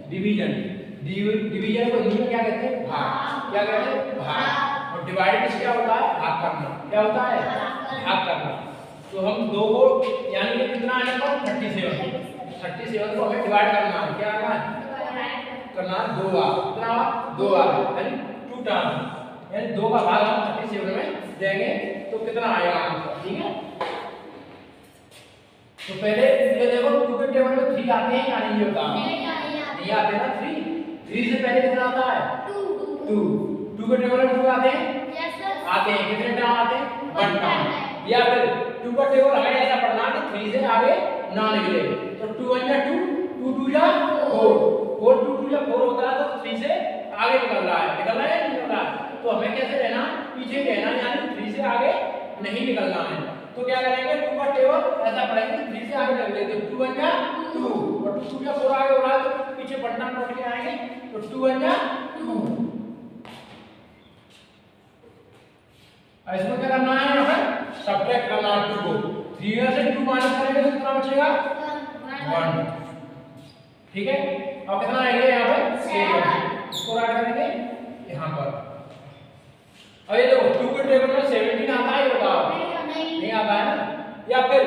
Division. Division को हिंदी में क्या कहते हैं? भाग। क्या कहते हैं? भाग। और डिवाइड क्या होता है? भाग करना। क्या होता है? भाग करना। तो हम 2 को यानी कि कितना आने पर 37 को हमें डिवाइड करना है। क्या करना है? करना 2 बार। कितना? 2 बार यानी 2 टाइम, यानी 2 का भाग हम 37 में देंगे तो कितना आएगा आंसर। ठीक है, तो पहले ये देखो 2 के टेबल में 3 आते हैं या नहीं होता? नहीं आते ना। 3 से पहले कितना आता है? 2। 2 के टेबल में 2 आते हैं? आते हैं। कितने टाइम आते हैं? 1 टाइम। या फिर 2 का टेबल हमें ऐसा पढ़ना है कि 3 से आगे ना निकले, तो 2 1 जा 2, 2 2 जा 4, 4 2 2 जा 4 होता है, तो 3 से आगे निकल रहा है। निकल रहा है या नहीं निकल रहा है? तो हमें कैसे रहना? पीछे रहना, यानी 3 से आगे नहीं निकलना है। तो क्या करेंगे? 2 का टेबल ऐसा पढ़ेंगे 3 से आगे निकल लेते, 2 1 जा 2 और 2 2 जा 4 आगे हो रहा है, तो पीछे बटन पढ़ के आएंगे, तो 2 1 जा 2। इसमें क्या करना है? यहाँ पर सब्ट्रैक्ट करना है 2 को। 3 में से 2 माइनस करेंगे तो कितना बचेगा? 1। ठीक है, अब कितना आएगा यहाँ पर? 7। इसको ऐड करेंगे यहाँ पर। अब ये देखो 2 के टेबल में 17 आता है, बताओ। नहीं आता है ना। या फिर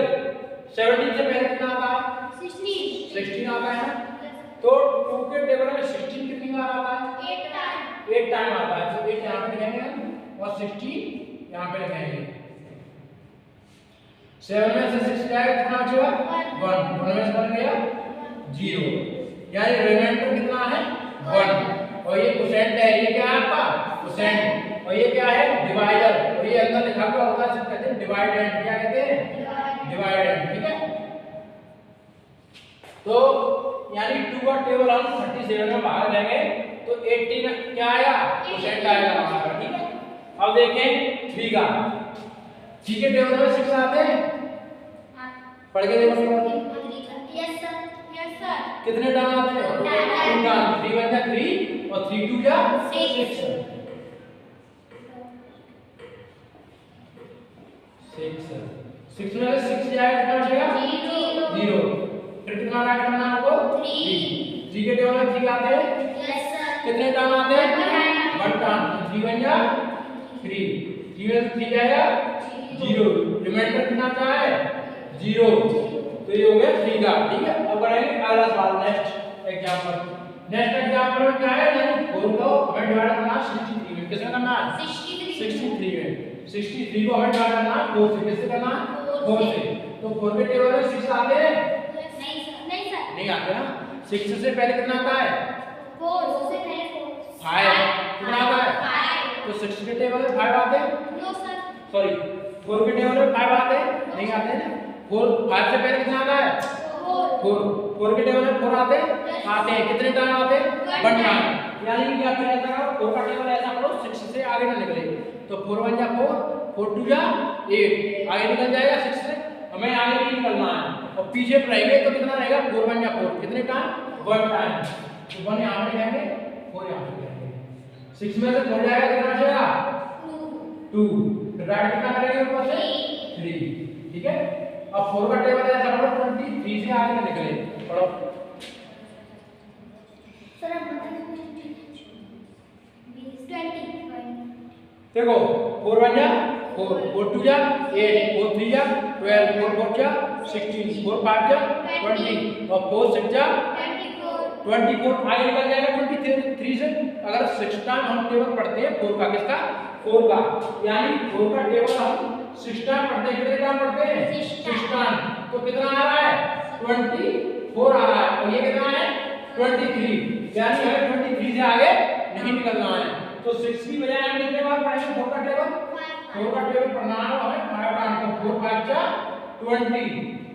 17 से पहले कितना आता है? 16 आता है ना। तो 2 के टेबल में 16 कितनी बार आता है? 8 टाइम आता है। तो 8 यहाँ पे लिखेंगे और 16 यहाँ पे लिखेंगे। 7 में से 6 जाएगा कितना बचेगा? 1। 1 में से बन गया 0, यानी रिमाइंडर कितना है? 1। और ये कोसेंट है, ये क्या है आपका? कोसेंट। और ये क्या है? डिवाइडर। और ये अंदर लिखा हुआ होता है, कहते हैं डिवाइडेंड। क्या कहते हैं? डिवाइडेंड। ठीक है, तो यानी 2 का टेबल हम 37 में भाग देंगे तो 18 क्या आएगा? कोसेंट आएगा हमारा। ठीक है, अब देखें 3 का। 3 के टेबल में 6 आते हैं? पढ़ के देखो। कितने टाइम आते हैं? 2 टाइम। 3 1 जा 3 और 3 2 जा 6। 6 में से 6 जाएगा कितना बचेगा? 0। फिर कितना ऐड करना है आपको? 3 के टेबल में 3 आते हैं? कितने टाइम आते हैं? 1 टाइम। 3 1 जा 3, 3 में से 3 जाएगा 0, रिमाइंडर कितना आता है? 0। तो ये हो गया 3 का। ठीक है, अब करेंगे अगला सवाल, नेक्स्ट एग्जांपल। नेक्स्ट एग्जांपल में क्या है? यानी 4 को हमें डिवाइड करना है 63 में। किसमें करना है? 63 में। 63 को हमें डिवाइड करना है 4 से। किससे करना है? 4 से। तो 4 के टेबल में 6 आते हैं? नहीं आते ना। 6 से पहले कितना आता है? 4 से पहले 5। कितना आता है? तो 6 के टेबल में 5 आते हैं? सॉरी, 4 के टेबल में 5 आते हैं? नहीं आते ना। 5 से पहले कितना आता है? 4 के टेबल में 4 आते हैं? आते हैं। कितने टाइम आते हैं? 1 टाइम। यानी क्या करेगा? 4 का टेबल ऐसा करो 6 से आगे ना निकले, तो 4 1 जा 4, 4 2 जा 8, आगे निकल जाएगा 6 से। हमें आगे नहीं निकलना है और पीछे रहेंगे तो कितना रहेगा? 4 1 जा 4। कितने टाइम? 1 टाइम। तो 1 यहाँ पे लिखेंगे, 4 यहाँ पे लिखेंगे। 6 में से 4 जाएगा कितना बचेगा? 2। फिर राइट कितना करेंगे ऊपर से? 3। ठीक है, अब 4 का टेबल ऐसा पढ़ो 23 से आगे ना निकले। पढ़ो सर, अब 20 देखो 4 1 जा 4, 4 2 जा 8, 4 3 जा 12, 4 4 जा 16, 4 5 जा 20 और 4 6 जा 24। आगे निकल जाएगा 23 से। अगर 6 टाइम हम टेबल पढ़ते हैं 4 का, किसका? 4 का, यानी 4 का टेबल हम 6 टाइम पढ़ते हैं। कितने टाइम पढ़ते हैं? 6 टाइम। तो कितना आ रहा है? 24 आ रहा है। और ये कितना है? 23, यानी हमें 23 से आगे नहीं निकलना है। तो 6 की बजाय हम कितने बार पढ़ेंगे 4 का टेबल? 4 का टेबल पढ़ना है हमें 5 टाइम। तो 4 5 जा 20।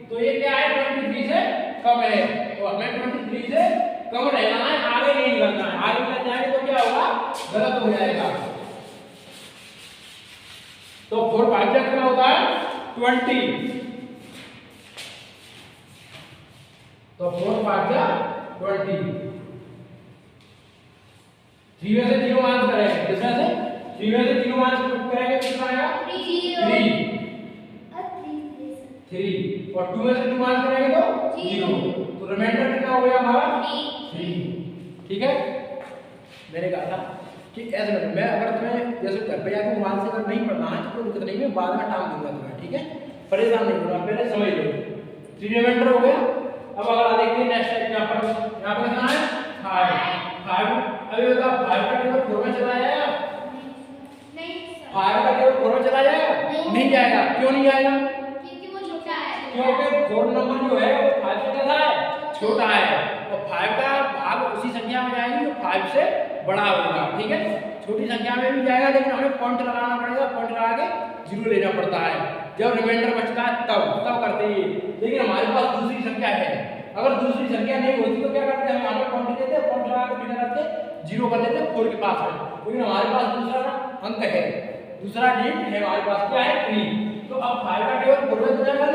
तो ये क्या है? 23 से कम है। तो हमें 23 से कम रहना है, आगे नहीं निकलना है। आगे निकल जाएंगे तो क्या होगा? गलत हो जाएगा। तो 4 5 जा कितना होता है? 20। तो 4 5 जा 20। 3 में से 0 माइनस करेंगे। किसमें से? 3 में से 0 माइनस करेंगे तो कितना आएगा? 3। और 2 में से 2 माइनस करेंगे तो 0। तो रिमाइंडर कितना हो गया हमारा? 3। ठीक है, मैंने कहा था कि ऐसे मैं अगर तुम्हें जैसे घर पे जाके मोबाइल से अगर नहीं पढ़ना है तो कोई दिक्कत नहीं, मैं बाद में टाइम दूंगा तुम्हें, ठीक है, परेशान नहीं होना, पहले समझ लो। 3 रिमाइंडर हो गया। अब अगला देखते हैं नेक्स्ट यहाँ पर कितना है 5। अभी बताओ 5 का टेबल 4 में चला जाएगा? नहीं 5 का टेबल 4 में चला जाएगा? नहीं जाएगा। क्यों नहीं जाएगा? क्योंकि वो छोटा है। क्योंकि 4 नंबर जो है वो 5 से कैसा है? छोटा है, और 5 का भाग उसी संख्या में जाएगी जो 5 से बड़ा होगा, ठीक है। छोटी संख्या में भी जाएगा लेकिन हमें पॉइंट लगाना पड़ेगा, पॉइंट लगा के 0 लेना पड़ता है जब रिमाइंडर बचता है, तब करते हैं। लेकिन हमारे पास दूसरी संख्या है, अगर दूसरी संख्या नहीं होती तो क्या करते हैं, हम यहाँ पर पॉइंट लेते हैं, पॉइंट लगा के फिर करते 0 कर लेते 4 के पास में। लेकिन हमारे पास दूसरा अंक है, दूसरा डिजिट है हमारे पास, क्या है 3। तो अब 5 का टेबल 4 में जाएगा,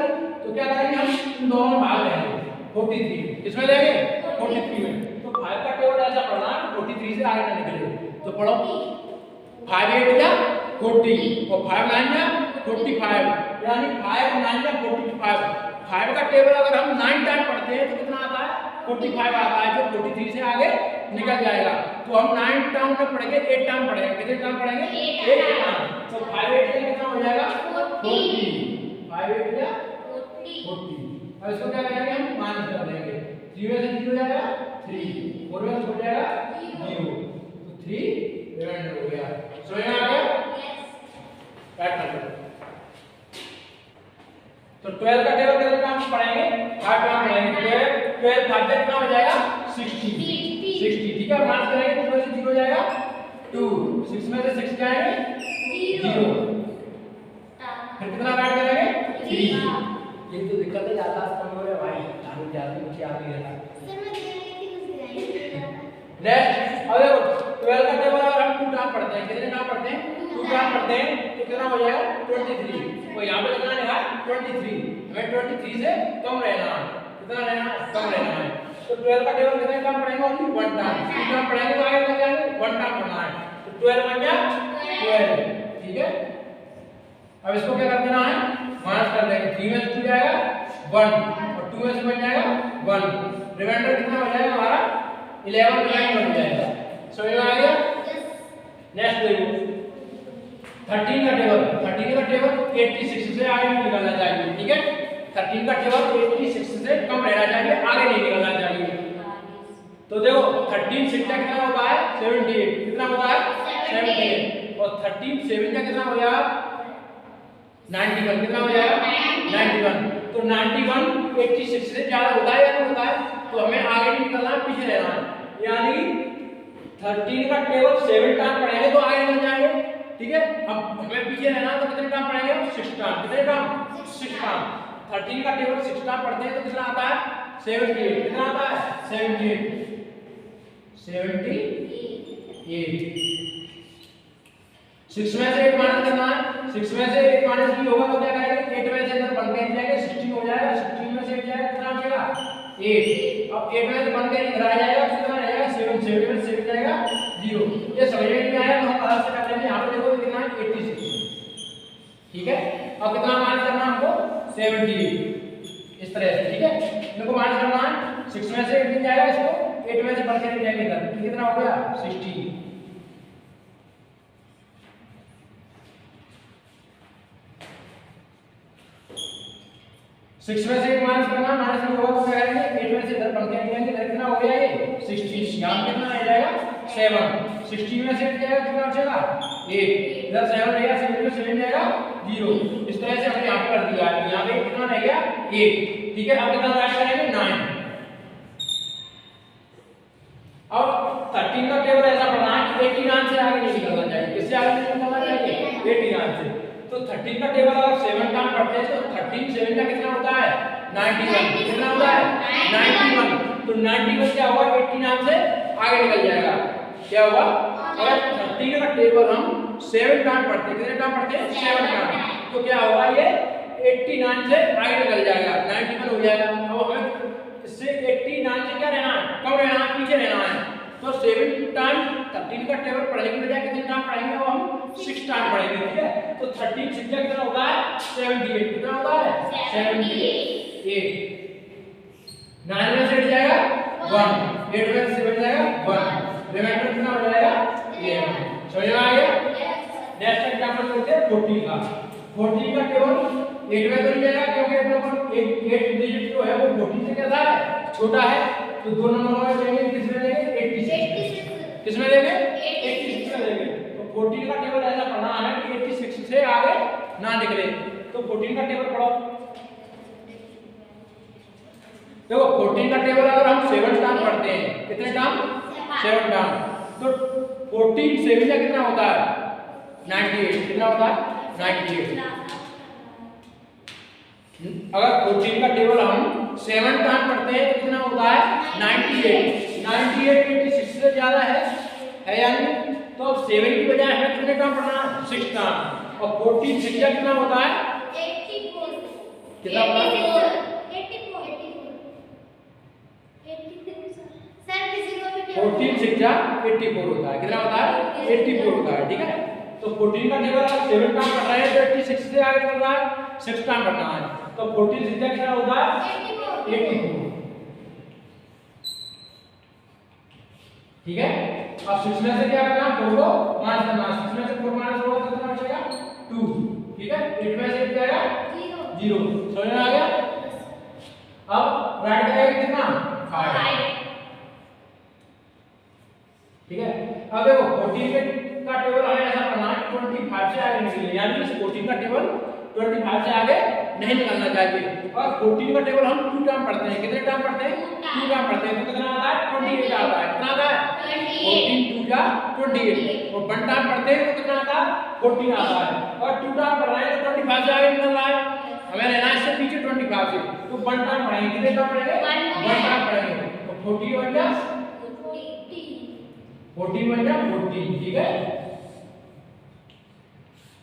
तो क्या करेंगे हम इन दोनों में भाग लेंगे 43, किसमें लेंगे 43 में। तो 5 का टेबल ऐसा पढ़ना 43 से आगे ना निकले, तो पढ़ो 5 8 या 40 और 5 9 या 45, यानी 5 9 या 45। 5 का टेबल अगर हम 9 टाइम पढ़ते हैं तो कितना आता है 45 आता है, जो 43 से आगे निकल जाएगा। तो हम 9 टाइम में पढ़ेंगे, 8 टाइम पढ़ेंगे, कितने टाइम पढ़ेंगे 8 टाइम। तो 5 8 से कितना हो जाएगा 40, 5 8 या 40। और इसको क्या करेंगे हम माइनस कर देंगे, 3 में से 0 हो जाएगा 3, 4 में से हो जाएगा 0, तो 3 रिमाइंडर हो गया। समझ में आ गया? ऐड कर दो। तो 12 का टेबल कितने टाइम पढ़ेंगे 5 टाइम पढ़ेंगे। 12 5 से कितना हो जाएगा 60, ठीक है। माइनस करेंगे 2 में से 0 हो जाएगा 2, 6 में से 6 जाएंगे 0, फिर कितना ऐड करेंगे 3। ये तो दिक्कत है ज्यादा कम है भाई, चालू जाती कुछ याद नहीं रहता। नेक्स्ट अब देखो 12 का टेबल अगर हम 2 टाइम पढ़ते हैं, कितने टाइम पढ़ते हैं 2 टाइम पढ़ते हैं, तो कितना हो जाएगा 23। तो यहाँ पे कितना लिखा है 23, हमें 23 से कम रहना है, कितना रहना है कम रहना है। तो 12 का टेबल कितने टाइम पढ़ेंगे ओनली 1 टाइम, 2 टाइम पढ़ेंगे तो आगे क्या जाएंगे 1 टाइम पढ़ना है। तो 12 बन गया 12, ठीक है। अब इसको क्या कर देना है माइनस कर देंगे, 3 में से 2 जाएगा 1 और 2 में से बन जाएगा 1, रिमाइंडर कितना हो जाएगा हमारा 11 रिमाइंडर हो जाएगा। समझ में आ गया? नेक्स्ट देखो 13 का टेबल, 13 का टेबल 86 से आगे नहीं निकलना चाहिए, ठीक है। 13 का टेबल 86 से कम रहना चाहिए, आगे नहीं निकलना चाहिए। तो देखो 13 6 का कितना होता है 78, कितना होता है 78, और 13 7 का कितना हो जाएगा 91, कितना हो जाएगा 91। तो 91 86 से ज्यादा होता है या नहीं होता है, तो हमें आगे नहीं निकलना है, पीछे रहना है। यानी 13 का टेबल 7 टाइम पढ़ेंगे तो आगे निकल जाएंगे, ठीक है। अब हमें पीछे रहना है तो कितने टाइम पढ़ेंगे 6 टाइम, कितने टाइम 6 टाइम। 13 का टेबल 6 टाइम पढ़ते हैं तो कितना आता है 78, कितना आता है 78, 6 में से 8 माइनस करना है, 6 में से 8 माइनस भी होगा तो क्या करेंगे 8 में से इधर बन के जाएगा 16 हो जाएगा, 16 में से 8 जाएगा कितना हो जाएगा 8। अब 8 में से बन के इधर आ जाएगा कितना रहेगा 7, 7 में से 7 जाएगा 0। ये समझ में नहीं आया तो हम अलग से कर लेंगे, यहां पे देखो कितना है 86, ठीक है। अब कितना माइनस करना है हमको 78, इस तरह से, ठीक है। इनको माइनस करना है, 6 में से 8 जाएगा, इसको 8 में से बन के जाएगा इधर, कितना हो गया 60। 6 में से 8 माइनस करना, माइनस में होगा तो क्या करेंगे 8 में से इधर बन के आएंगे, इधर कितना हो गया ये 60, यहां कितना आ जाएगा 7, 60 में से 8 जाएगा कितना हो जाएगा 8, इधर 7 रहेगा, 7 में 7 जाएगा 0। इस तरह से हमने यहां पे कर दिया, यहां पे कितना रहेगा 8, ठीक है। अब कितना ऐड करेंगे 9। अब 13 का टेबल ऐसा पढ़ना है कि 89 से आगे नहीं निकलना चाहिए, किससे आगे नहीं निकलना चाहिए 89 से। तो 13 का टेबल अगर 7 टाइम पढ़ते हैं तो 13 7 का कितना होता है 91, कितना होता है 91। तो 91 क्या होगा 89 से आगे निकल जाएगा, क्या होगा अगर 13 का टेबल हम 7 टाइम पढ़ते हैं, कितने टाइम पढ़ते हैं 7 टाइम, तो क्या होगा ये 89 से आगे निकल जाएगा, 91 हो जाएगा। अब हमें इससे 89 से क्या रहना है कम रहना है, पीछे रहना है। तो 7 टाइम 13 का टेबल पढ़ने की बजाय कितने टाइम पढ़ेंगे, अब हम 6 टाइम पढ़ेंगे, ठीक है। तो 13 6 कितना होता है 78, कितना होता है 78। 9 में से 8 जाएगा 1, 8 में से 7 जाएगा 1, देखते हैं 14 का। 14 का टेबल 8 में तो नहीं जाएगा क्योंकि 8 डिजिट जो है वो 14 से कैसा है, छोटा है। तो दो नंबर में लेंगे, किसमें लेंगे 86, किसमें लेंगे 86 में लेंगे। तो 14 का टेबल ऐसा पढ़ना है कि 86 से आगे ना निकले। तो 14 का टेबल पढ़ो। देखो 14 का टेबल अगर हम 7 टर्म पढ़ते हैं, कितने टर्म 7 टर्म, तो 14 7 का कितना होता है 98, कितना होता है 98। अगर 14 का टेबल हम 7 टर्म पढ़ते हैं तो कितना होता है 98। 98 86 से ज्यादा है या नहीं? तो अब 7 की बजाय हमें कितने टर्म पढ़ना है 6 टर्म। और 14 6 का कितना होता है 84, कितना होता है 14 6 जा 84 होता है। कितना होता है 84 होता है। ठीक है, तो 14 का टेबल अगर 7 टर्म पढ़ रहे हैं तो 86 से आगे चल रहा है 6 टर्म पढ़ना है। तो 14 6 जा कितना होता है 84। ठीक है, अब 6 में से क्या करना, 4 को माइनस करना। 6 में से 4 माइनस होगा तो कितना बचेगा 2। ठीक है, 8 में से क्या आएगा 0। समझ में आ गया? अब राइट करेंगे कितना 5। ठीक है, अब देखो 14 का टेबल हमें ऐसा करना है 25 से आगे निकले, यानी कि 14 का टेबल 25 से आगे नहीं निकलना चाहिए। और 14 का टेबल हम 2 टर्म पढ़ते हैं, कितने टर्म पढ़ते हैं 2 टर्म पढ़ते हैं। तो कितना आता है 28 आता है। कितना आता है 14 2 जा 28। और 1 टर्म पढ़ते हैं तो कितना आता है 14 आता है। और 2 टर्म पढ़ रहे हैं तो 25 से आगे निकल रहा है, हमें रहना है इससे पीछे 25 से। तो 1 टर्म पढ़ेंगे, कितने टर्म पढ़ेंगे 1 टर्म पढ़ेंगे। तो 40 बन जा 14 बन जा 14। ठीक है,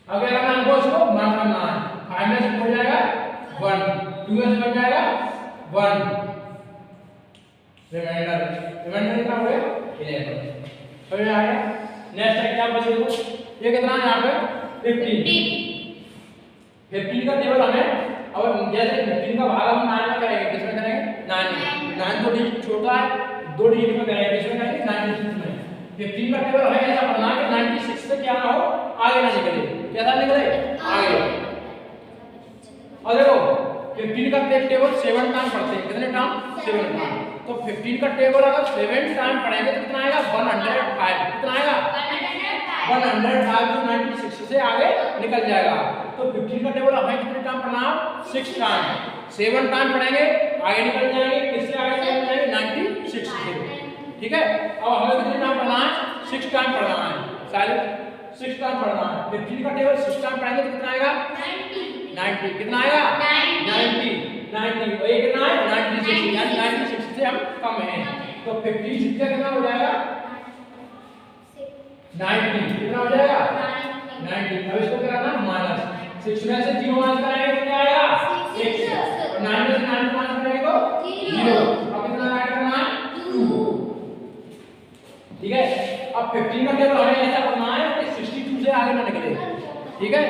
अब क्या करना हमको इसको मान करना है। 5 में से हो जाएगा 1, 2 में से बन जाएगा 1, रिमाइंडर कितना हो गया 11। समझ में आ गया? नेक्स्ट एग्जांपल देखो, ये कितना है यहाँ पे 15 का टेबल हमें, अब जैसे 15 का भाग हम 9 में करेंगे, किसमें करेंगे 9 में। 9 तो डिजिट छोटा है, 2 डिजिट में करेंगे, किसमें करेंगे 96 में। 15 का टेबल हमें ऐसा पढ़ना है कि 96 से क्या ना हो आगे ना निकले, कैसा निकले आगे। और देखो 15 का टेबल 7 टाइम पढ़ते हैं, कितने टाइम 7 टाइम। तो 15 का टेबल अगर 7 टाइम पढ़ेंगे तो कितना आएगा 105। कितना आएगा 105, जो 96 से आगे निकल जाएगा। तो 15 का टेबल हमें कितने टाइम पढ़ना है 6 टाइम। 7 टाइम पढ़ेंगे आगे निकल जाएंगे, किससे आगे निकल जाएंगे 96 से। ठीक है, अब हमें कितने टाइम पढ़ना है 6 टाइम पढ़ना है, सारे 6 टाइम पढ़ना है। 15 का टेबल 6 टाइम पढ़ेंगे तो कितना आएगा 90। कितना आएगा 90। और ये कितना है 96, यानी 96 से हम कम हैं। तो 15 6 का कितना हो जाएगा 90। कितना हो जाएगा 90। अब इसको क्या करना माइनस 6 में से 0 माइनस करेंगे तो क्या आएगा 6। और 9 में से 9 माइनस करेंगे तो 0। अब कितना ऐड करना है 2। ठीक है, अब 15 का टेबल हमें ऐसा करना है कि 62 से आगे ना निकले। ठीक है,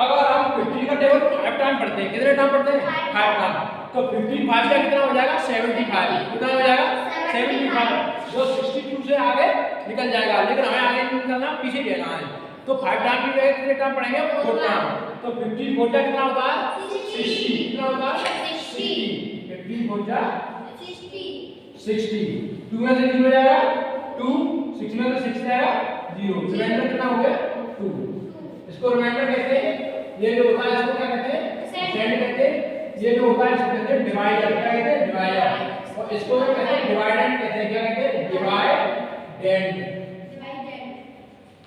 अगर हम 15 का टेबल 5 टाइम पढ़ते हैं, कितने टाइम पढ़ते हैं 5 टाइम। तो 15 5 का कितना हो जाएगा 75। कितना हो जाएगा 75, जो 62 से आगे निकल जाएगा, लेकिन हमें आगे नहीं निकलना, पीछे रहना है। तो 5 टाइम की जगह कितने टाइम पढ़ेंगे 4 टाइम। तो 15 4 जा कितना होता है 60। कितना होता है 60। 15 4 जा 60। 2 में से 0 हो जाएगा 2, 6 में से 6 जाएगा 0। रिमाइंडर कितना हो गया 2। इसको रिमाइंडर कहते हैं। ये जो होता है इसको क्या कहते हैं सेंड कहते हैं। ये जो होता है इसको कहते हैं डिवाइडर। क्या कहते हैं डिवाइडर। और इसको क्या कहते हैं डिवाइडेंड कहते हैं। क्या कहते हैं डिवाइडेंड।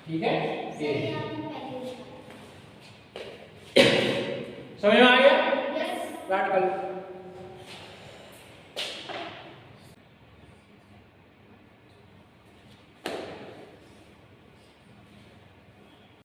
ठीक है, समझ में आ गया? स्टार्ट कर लो।